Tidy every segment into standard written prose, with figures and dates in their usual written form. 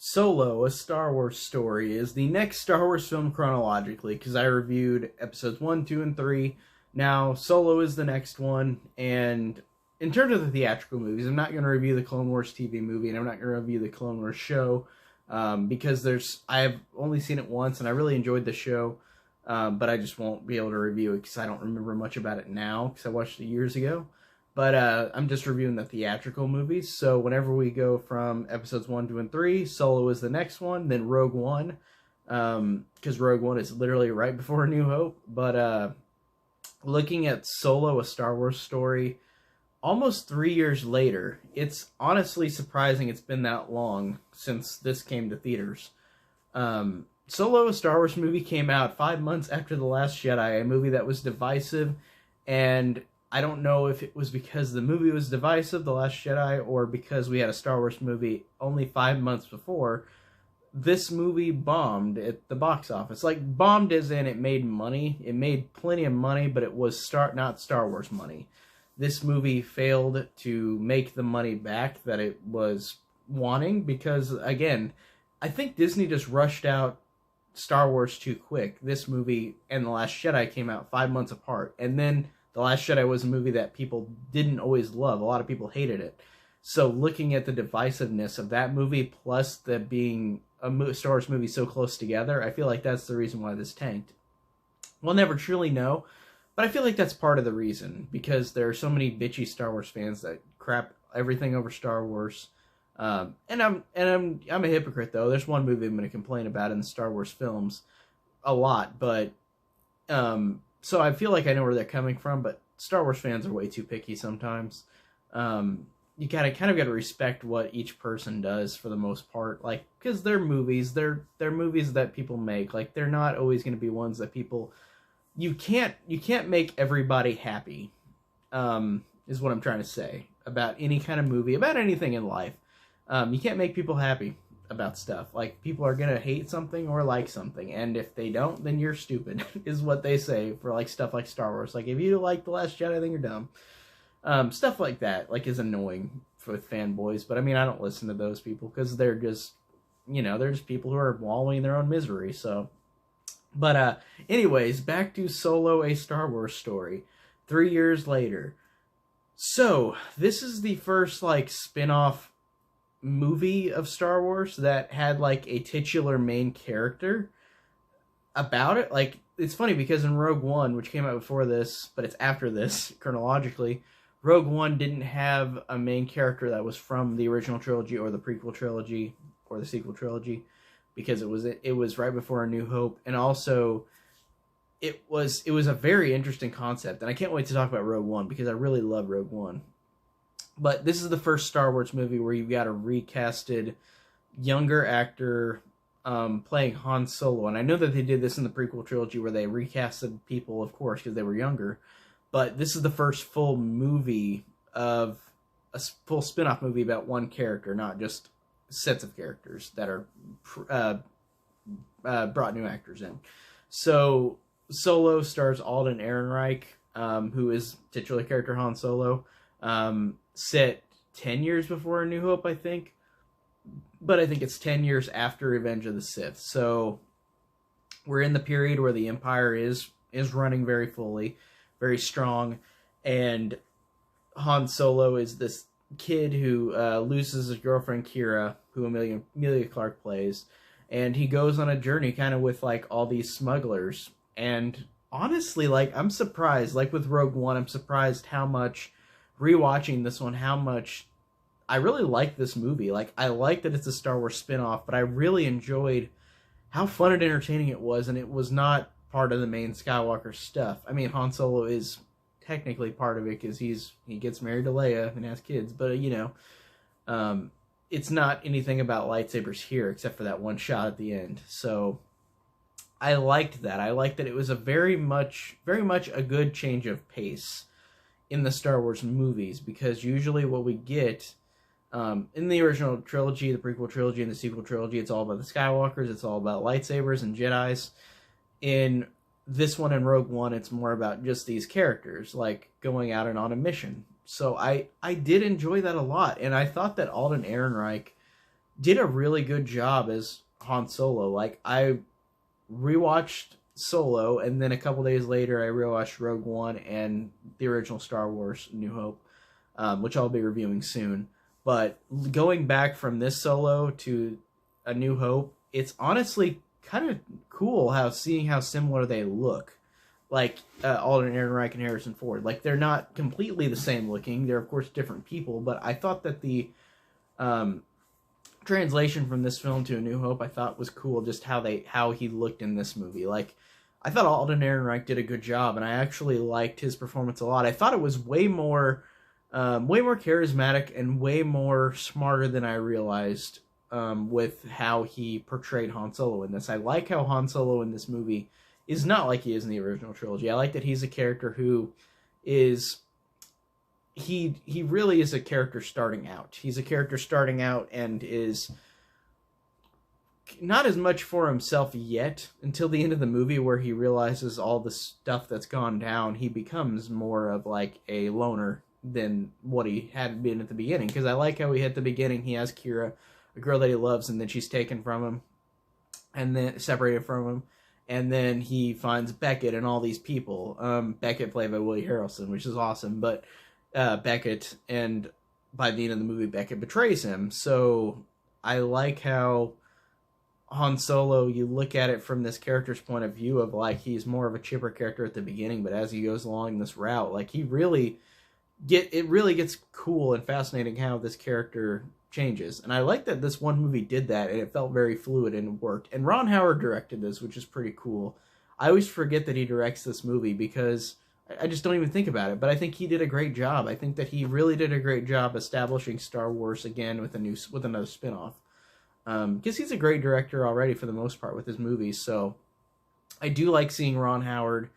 Solo, a Star Wars story, is the next Star Wars film chronologically because I reviewed episodes 1, 2, and 3. Now, Solo is the next one, and in terms of the theatrical movies, I'm not going to review the Clone Wars TV movie, and I'm not going to review the Clone Wars show because I've only seen it once, and I really enjoyed the show, but I just won't be able to review it because I don't remember much about it now because I watched it years ago. But I'm just reviewing the theatrical movies. So whenever we go from episodes 1, 2, and 3, Solo is the next one, then Rogue One. Because Rogue One is literally right before A New Hope. But looking at Solo, a Star Wars story, almost 3 years later, it's honestly surprising it's been that long since this came to theaters. Solo, a Star Wars movie, came out 5 months after The Last Jedi, a movie that was divisive, and I don't know if it was because the movie was divisive, The Last Jedi, or because we had a Star Wars movie only 5 months before. This movie bombed at the box office. Like, bombed as in it made money. It made plenty of money, but it was not Star Wars money. This movie failed to make the money back that it was wanting because, again, I think Disney just rushed out Star Wars too quick. This movie and The Last Jedi came out 5 months apart, and then The Last Jedi was a movie that people didn't always love. A lot of people hated it. So looking at the divisiveness of that movie, plus the being a Star Wars movie so close together, I feel like that's the reason why this tanked. We'll never truly know, but I feel like that's part of the reason, because there are so many bitchy Star Wars fans that crap everything over Star Wars. And I'm a hypocrite, though. There's one movie I'm going to complain about in the Star Wars films a lot, but so I feel like I know where they're coming from, but Star Wars fans are way too picky sometimes. You kind of got to respect what each person does for the most part, like, because they're movies, they're movies that people make. Like, they're not always going to be ones that people you can't make everybody happy. Is what I'm trying to say about any kind of movie, about anything in life. You can't make people happy about stuff. Like, people are gonna hate something or like something, and if they don't, then you're stupid, is what they say for, like, stuff like Star Wars. Like, if you like The Last Jedi, then you're dumb. Stuff like that, like, is annoying with fanboys, but I mean, I don't listen to those people, because they're just, they're just people who are wallowing in their own misery, so. But, anyways, back to Solo, a Star Wars story, 3 years later. So, this is the first, like, spin-off movie of Star Wars that had, like, a titular main character about it. Like, it's funny because in Rogue One, which came out before this, but it's after this chronologically, Rogue One didn't have a main character that was from the original trilogy or the prequel trilogy or the sequel trilogy, because it was right before A New Hope, and also it was a very interesting concept, and I can't wait to talk about Rogue One because I really love Rogue One. But this is the first Star Wars movie where you've got a recasted younger actor playing Han Solo. And I know that they did this in the prequel trilogy where they recasted people, of course, because they were younger. But this is the first full movie of a full spin-off movie about one character, not just sets of characters that are brought new actors in. So Solo stars Alden Ehrenreich, who is titular character Han Solo. Set 10 years before A New Hope, I think. But I think it's 10 years after Revenge of the Sith. So we're in the period where the Empire is running very fully, very strong. And Han Solo is this kid who loses his girlfriend Kira, who Emilia Clarke plays. And he goes on a journey kind of with, like, all these smugglers. And honestly, like, I'm surprised. Like with Rogue One, I'm surprised how much, rewatching this one, how much I really like this movie. Like, I like that it's a Star Wars spin-off, but I really enjoyed how fun and entertaining it was, and it was not part of the main Skywalker stuff. I mean, Han Solo is technically part of it because he gets married to Leia and has kids, but it's not anything about lightsabers here except for that one shot at the end. So I liked that. I liked that it was a very much a good change of pace in the Star Wars movies, because usually what we get in the original trilogy, the prequel trilogy, and the sequel trilogy, it's all about the Skywalkers, it's all about lightsabers and Jedis. In this one and Rogue One, it's more about just these characters, like, going out and on a mission. So I did enjoy that a lot, and I thought that Alden Ehrenreich did a really good job as Han Solo. Like, I rewatched Solo, and then a couple days later, I rewatched Rogue One and the original Star Wars New Hope, which I'll be reviewing soon. But going back from this Solo to A New Hope, it's honestly kind of cool seeing how similar they look. Like Alden Ehrenreich and Harrison Ford. Like, they're not completely the same looking. They're, of course, different people. But I thought that the translation from this film to A New Hope, I thought was cool. Just how he looked in this movie. Like, I thought Alden Ehrenreich did a good job, and I actually liked his performance a lot. I thought it was way more charismatic and way more smarter than I realized with how he portrayed Han Solo in this. I like how Han Solo in this movie is not like he is in the original trilogy. I like that he's a character who is... He really is a character starting out. He's a character starting out and is not as much for himself yet until the end of the movie, where he realizes all the stuff that's gone down. He becomes more of like a loner than what he had been at the beginning. Because I like how at the beginning he has Kira, a girl that he loves, and then she's taken from him and then separated from him. And then he finds Beckett and all these people. Beckett played by Woody Harrelson, which is awesome. But Beckett, and by the end of the movie, Beckett betrays him. So I like how Han Solo, you look at it from this character's point of view of like he's more of a chipper character at the beginning, but as he goes along this route, like it really gets cool and fascinating how this character changes. And I like that this one movie did that, and it felt very fluid and it worked. And Ron Howard directed this, which is pretty cool. I always forget that he directs this movie because I just don't even think about it, but I think he did a great job. I think that he really did a great job establishing Star Wars again with another spinoff. Because he's a great director already for the most part with his movies, so I do like seeing Ron Howard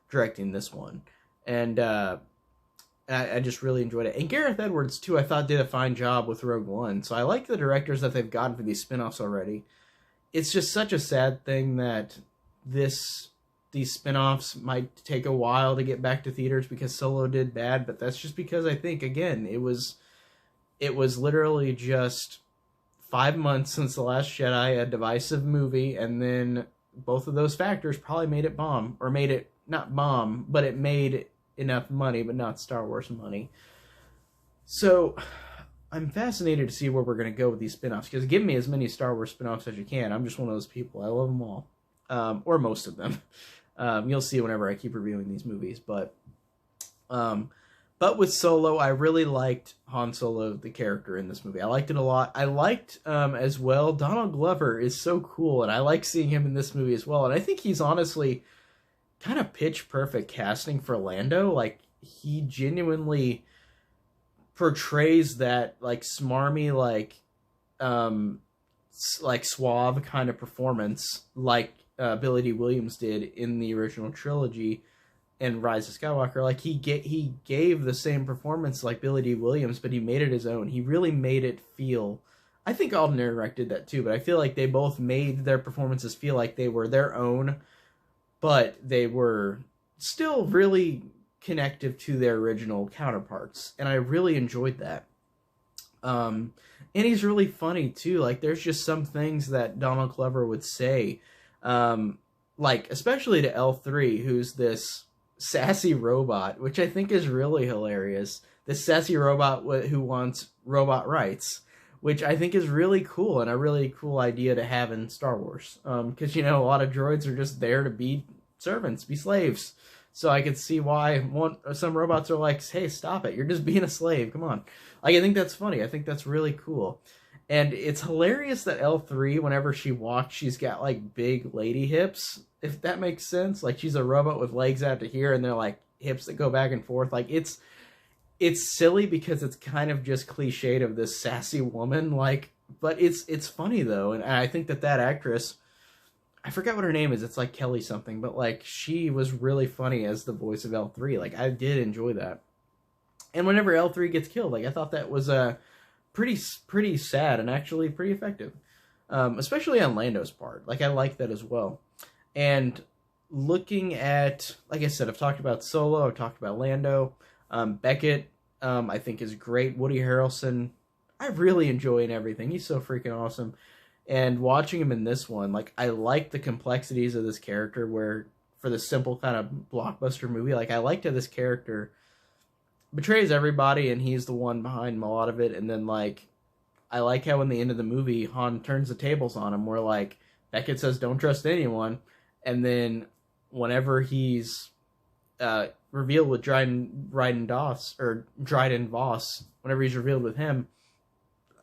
directing this one. And I just really enjoyed it. And Gareth Edwards, too, I thought did a fine job with Rogue One. So I like the directors that they've gotten for these spin-offs already. It's just such a sad thing that these spin-offs might take a while to get back to theaters because Solo did bad, but that's just because I think, again, it was literally just 5 months since The Last Jedi, a divisive movie, and then both of those factors probably made it bomb. Or made it, not bomb, but it made enough money, but not Star Wars money. So I'm fascinated to see where we're going to go with these spin-offs, because give me as many Star Wars spin-offs as you can. I'm just one of those people. I love them all. Or most of them. You'll see whenever I keep reviewing these movies. But with Solo, I really liked Han Solo, the character in this movie. I liked it a lot. I liked, as well, Donald Glover is so cool, and I like seeing him in this movie as well. And I think he's honestly kind of pitch perfect casting for Lando. Like, he genuinely portrays that, like, smarmy, like suave kind of performance, like Billy D. Williams did in the original trilogy and Rise of Skywalker. Like, he gave the same performance like Billy D. Williams, but he made it his own. He really made it feel... I think Alden Ehrenreich did that too, but I feel like they both made their performances feel like they were their own, but they were still really connective to their original counterparts, and I really enjoyed that. And he's really funny too. Like, there's just some things that Donald Glover would say, like especially to L3, who's this sassy robot, which I think is really hilarious. This sassy robot who wants robot rights, which I think is really cool and a really cool idea to have in Star Wars. Because, you know, a lot of droids are just there to be servants, be slaves. So I could see why some robots are like, hey, stop it. You're just being a slave. Come on. Like, I think that's funny. I think that's really cool. And it's hilarious that L3, whenever she walks, she's got, like, big lady hips, if that makes sense. Like, she's a robot with legs out to here, and they're, like, hips that go back and forth. Like, it's silly because it's kind of just cliched of this sassy woman, like, but it's funny, though. And I think that actress, I forget what her name is. It's, like, Kelly something, but, like, she was really funny as the voice of L3. Like, I did enjoy that. And whenever L3 gets killed, like, I thought that was pretty sad and actually pretty effective, especially on Lando's part. Like, I like that as well. And looking at, like I said, I've talked about Solo, I've talked about Lando, Beckett, I think is great. Woody Harrelson, I really enjoy in everything. He's so freaking awesome. And watching him in this one, like, I like the complexities of this character where, for the simple kind of blockbuster movie, like, I liked how this character betrays everybody and he's the one behind a lot of it. And then, like, I like how in the end of the movie, Han turns the tables on him where, like, Beckett says, don't trust anyone. And then whenever he's revealed with Dryden Voss, whenever he's revealed with him,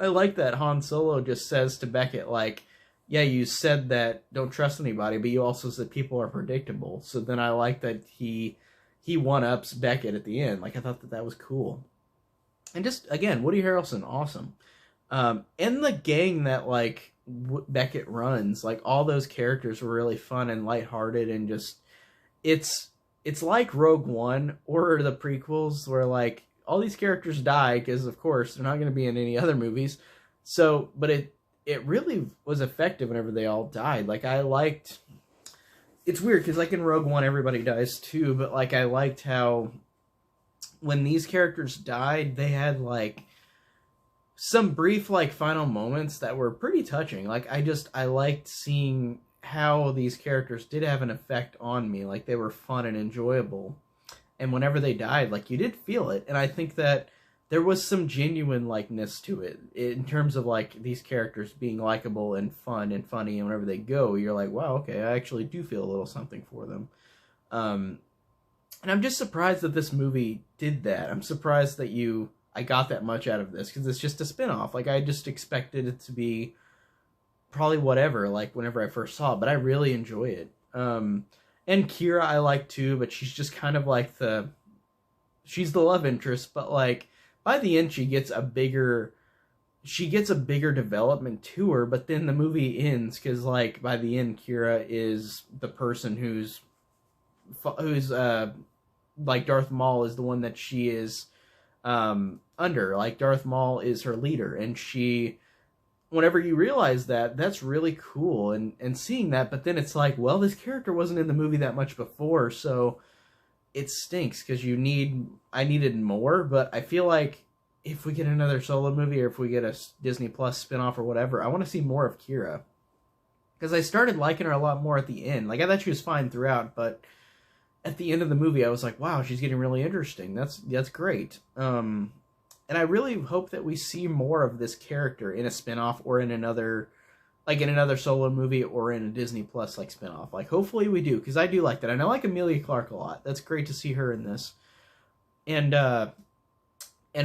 I like that Han Solo just says to Beckett, like, yeah, you said that don't trust anybody, but you also said people are predictable. So then I like that he one-ups Beckett at the end. Like, I thought that was cool. And just, again, Woody Harrelson, awesome. And the gang that, like, Beckett runs, like, all those characters were really fun and lighthearted and just, it's like Rogue One or the prequels where, like, all these characters die because, of course, they're not going to be in any other movies. So, but it really was effective whenever they all died. Like, I liked... It's weird because, like, in Rogue One, everybody dies too, but, like, I liked how when these characters died, they had, like, some brief, like, final moments that were pretty touching. Like, I liked seeing how these characters did have an effect on me. Like, they were fun and enjoyable. And whenever they died, like, you did feel it. And I think that there was some genuine likeness to it in terms of, like, these characters being likable and fun and funny. And whenever they go, you're like, wow, okay, I actually do feel a little something for them. And I'm just surprised that this movie did that. I'm surprised that I got that much out of this because it's just a spinoff. Like, I just expected it to be probably whatever, like, whenever I first saw it. But I really enjoy it. And Qi'ra I like too, but she's just kind of like she's the love interest, but, like, by the end she gets a bigger development to her, but then the movie ends because, like, by the end Qi'ra is the person who's like, Darth Maul is the one that she is under. Like, Darth Maul is her leader, and whenever you realize that, that's really cool, and seeing that, but then it's like, well, this character wasn't in the movie that much before, so it stinks, because I needed more, but I feel like if we get another Solo movie, or if we get a Disney Plus spinoff or whatever, I want to see more of Qi'ra, because I started liking her a lot more at the end. Like, I thought she was fine throughout, but at the end of the movie, I was like, wow, she's getting really interesting. That's great. And I really hope that we see more of this character in a spinoff or in another Solo movie or in a Disney Plus, like, spinoff. Like, hopefully we do, because I do like that. And I like Emilia Clarke a lot. That's great to see her in this. And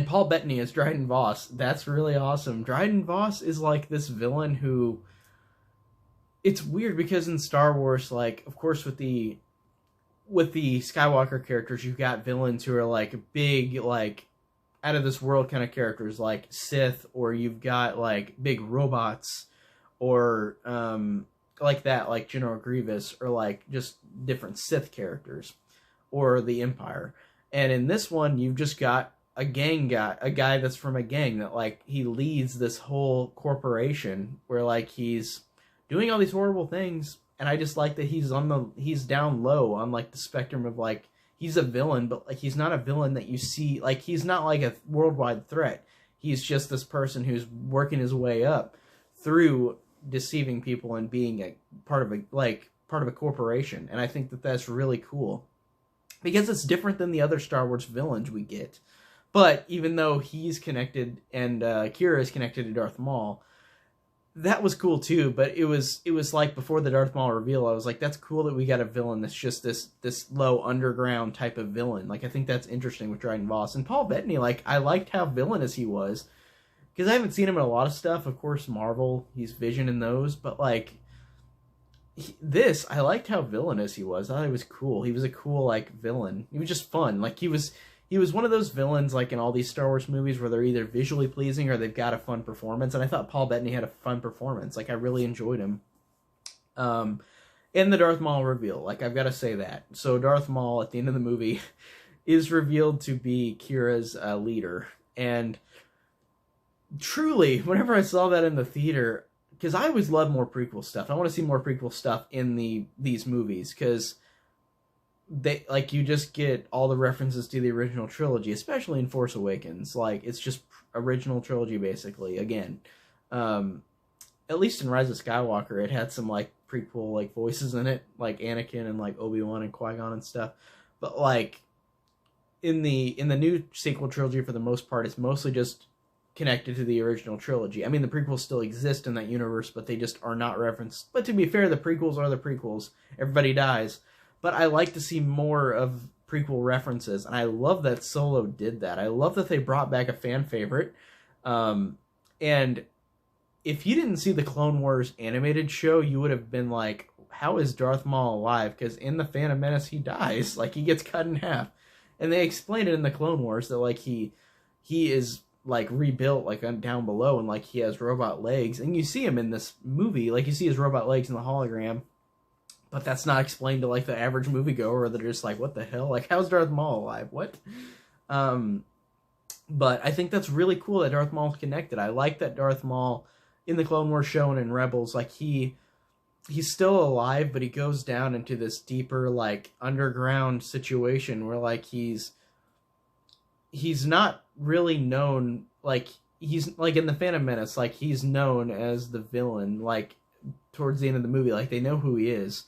Paul Bettany as Dryden Voss. That's really awesome. Dryden Voss is, like, this villain who... It's weird because in Star Wars, like, of course with the Skywalker characters, you've got villains who are, like, big, like, out of this world kind of characters like Sith, or you've got, like, big robots, or like that, like General Grievous, or, like, just different Sith characters, or the Empire. And in this one, you've just got a guy that's from a gang that, like, he leads this whole corporation where, like, he's doing all these horrible things, and I just like that he's down low on, like, the spectrum of, like, he's a villain, but, like, he's not a villain that you see, like, he's not, like, a worldwide threat. He's just this person who's working his way up through deceiving people and being a part of a corporation. And I think that that's really cool, because it's different than the other Star Wars villains we get. But even though he's connected and Qi'ra is connected to Darth Maul, that was cool too. But it was like, before the Darth Maul reveal, I was like, that's cool that we got a villain that's just this low underground type of villain. Like, I think that's interesting with Dryden Voss. And Paul Bettany, like, I liked how villainous he was, because I haven't seen him in a lot of stuff. Of course, Marvel, he's Vision in those, but, like, I liked how villainous he was. I thought he was cool. He was a cool, like, villain. He was just fun. Like, he was one of those villains, like, in all these Star Wars movies where they're either visually pleasing or they've got a fun performance. And I thought Paul Bettany had a fun performance. Like, I really enjoyed him. In the Darth Maul reveal, like, I've got to say that. So Darth Maul, at the end of the movie, is revealed to be Qi'ra's leader. And truly, whenever I saw that in the theater, because I always love more prequel stuff. I want to see more prequel stuff in these movies, because they like you just get all the references to the original trilogy, especially in Force Awakens. Like it's just original trilogy basically again. Um, at least in Rise of Skywalker, it had some like prequel like voices in it, like Anakin and like Obi-Wan and Qui-Gon and stuff. But like in the new sequel trilogy, for the most part, it's mostly just connected to the original trilogy. I mean, the prequels still exist in that universe, but they just are not referenced. But to be fair, the prequels are the prequels. Everybody dies. But I like to see more of prequel references, and I love that Solo did that. I love that they brought back a fan favorite. And if you didn't see the Clone Wars animated show, you would have been like, how is Darth Maul alive? Because in The Phantom Menace, he dies. Like, he gets cut in half. And they explain it in the Clone Wars that, like, he is like rebuilt like down below, and like he has robot legs, and you see him in this movie, like you see his robot legs in the hologram, but that's not explained to like the average moviegoer. They're just like, what the hell, like how's Darth Maul alive, what? But I think that's really cool that Darth Maul's connected. I like that Darth Maul in the Clone Wars show and in Rebels, like he's still alive, but he goes down into this deeper like underground situation where like he's not really known, like he's like in the Phantom Menace, like he's known as the villain, like towards the end of the movie, like they know who he is.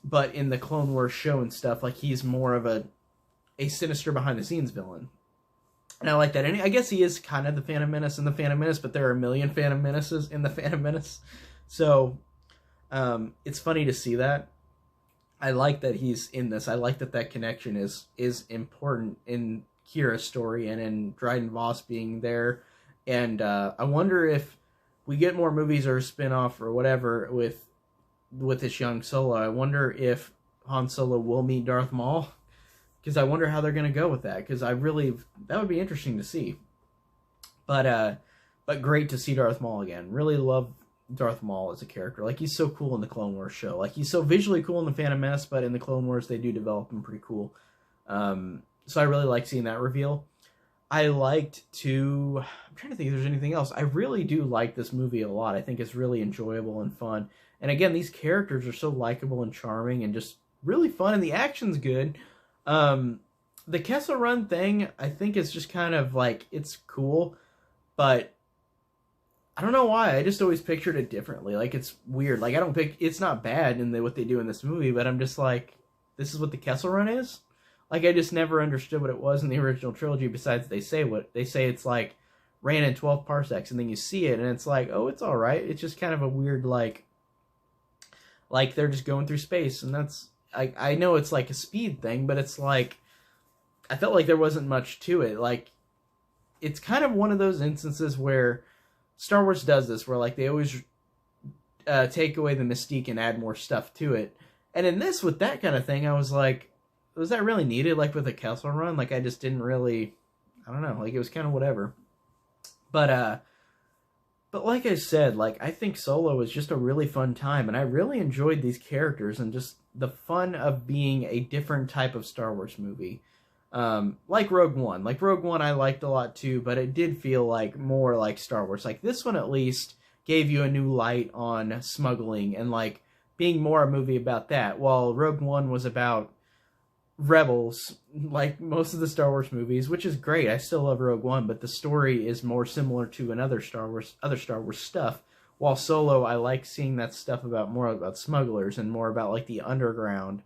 But in the Clone Wars show and stuff, like he's more of a sinister behind the scenes villain. And I like that. And I guess he is kind of the Phantom Menace in the Phantom Menace, but there are a million Phantom Menaces in the Phantom Menace. So it's funny to see that. I like that he's in this. I like that that connection is important in Kira's story and in Dryden Voss being there. And I wonder if we get more movies or a spin-off or whatever with this young Solo. I wonder if Han Solo will meet Darth Maul, because I wonder how they're going to go with that, because that would be interesting to see. But great to see Darth Maul again. Really love Darth Maul as a character. Like, he's so cool in the Clone Wars show. Like, he's so visually cool in the Phantom Menace, but in the Clone Wars they do develop him pretty cool. So I really like seeing that reveal. I'm trying to think if there's anything else. I really do like this movie a lot. I think it's really enjoyable and fun. And again, these characters are so likable and charming and just really fun, and the action's good. The Kessel Run thing, I think is just kind of like, it's cool, but I don't know why. I just always pictured it differently. Like, it's weird. Like, it's not bad in what they do in this movie, but I'm just like, this is what the Kessel Run is? Like, I just never understood what it was in the original trilogy, besides they say it's like, ran in 12 parsecs, and then you see it, and it's like, oh, it's alright. It's just kind of a weird, like they're just going through space, and that's, I know it's like a speed thing, but it's like, I felt like there wasn't much to it. Like, it's kind of one of those instances where Star Wars does this, where like they always take away the mystique and add more stuff to it. And in this, with that kind of thing, I was like, was that really needed? Like with a Kessel Run, like I just didn't really, I don't know, like it was kind of whatever. But like I said, like I think Solo was just a really fun time, and I really enjoyed these characters and just the fun of being a different type of Star Wars movie. Like Rogue One. Like Rogue One I liked a lot too, but it did feel like more like Star Wars. Like this one at least gave you a new light on smuggling and like being more a movie about that, while Rogue One was about rebels, like most of the Star Wars movies, which is great. I still love Rogue One, but the story is more similar to other Star Wars stuff. While Solo, I like seeing that stuff more about smugglers and more about like the underground.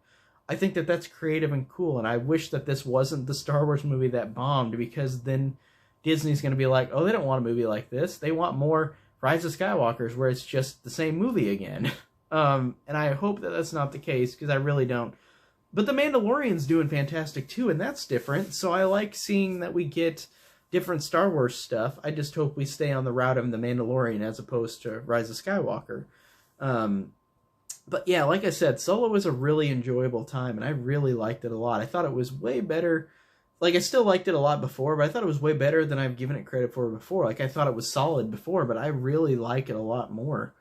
I think that that's creative and cool, and I wish that this wasn't the Star Wars movie that bombed, because then Disney's going to be like, oh, they don't want a movie like this. They want more Rise of Skywalkers, where it's just the same movie again. And I hope that that's not the case, because I really don't. But The Mandalorian's doing fantastic too, and that's different, so I like seeing that we get different Star Wars stuff. I just hope we stay on the route of The Mandalorian as opposed to Rise of Skywalker. But yeah, like I said, Solo was a really enjoyable time, and I really liked it a lot. I thought it was way better. Like, I still liked it a lot before, but I thought it was way better than I've given it credit for before. Like, I thought it was solid before, but I really like it a lot more.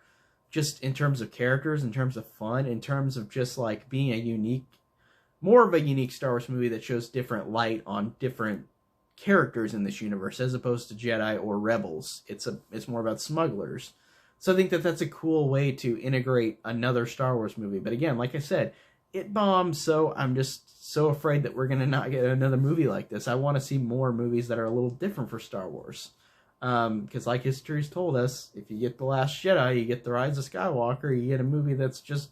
Just in terms of characters, in terms of fun, in terms of just, like, being more of a unique Star Wars movie that shows different light on different characters in this universe, as opposed to Jedi or Rebels. It's more about smugglers. So I think that that's a cool way to integrate another Star Wars movie. But again, like I said, it bombed, so I'm just so afraid that we're gonna not get another movie like this. I want to see more movies that are a little different for Star Wars. Because like history's told us, if you get The Last Jedi, you get The Rise of Skywalker, you get a movie that's just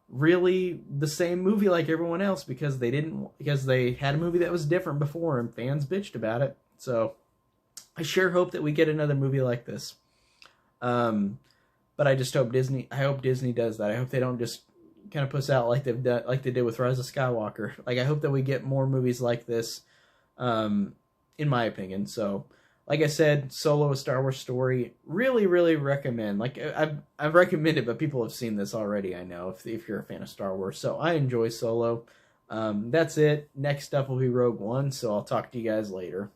really the same movie like everyone else because they had a movie that was different before and fans bitched about it. So I sure hope that we get another movie like this. But I just hope Disney does that. I hope they don't just kind of puss out like they did with Rise of Skywalker. Like, I hope that we get more movies like this, in my opinion. So, like I said, Solo: A Star Wars Story, really, really recommend. Like, I've recommended, but people have seen this already, I know, if you're a fan of Star Wars. So, I enjoy Solo. That's it. Next up will be Rogue One, so I'll talk to you guys later.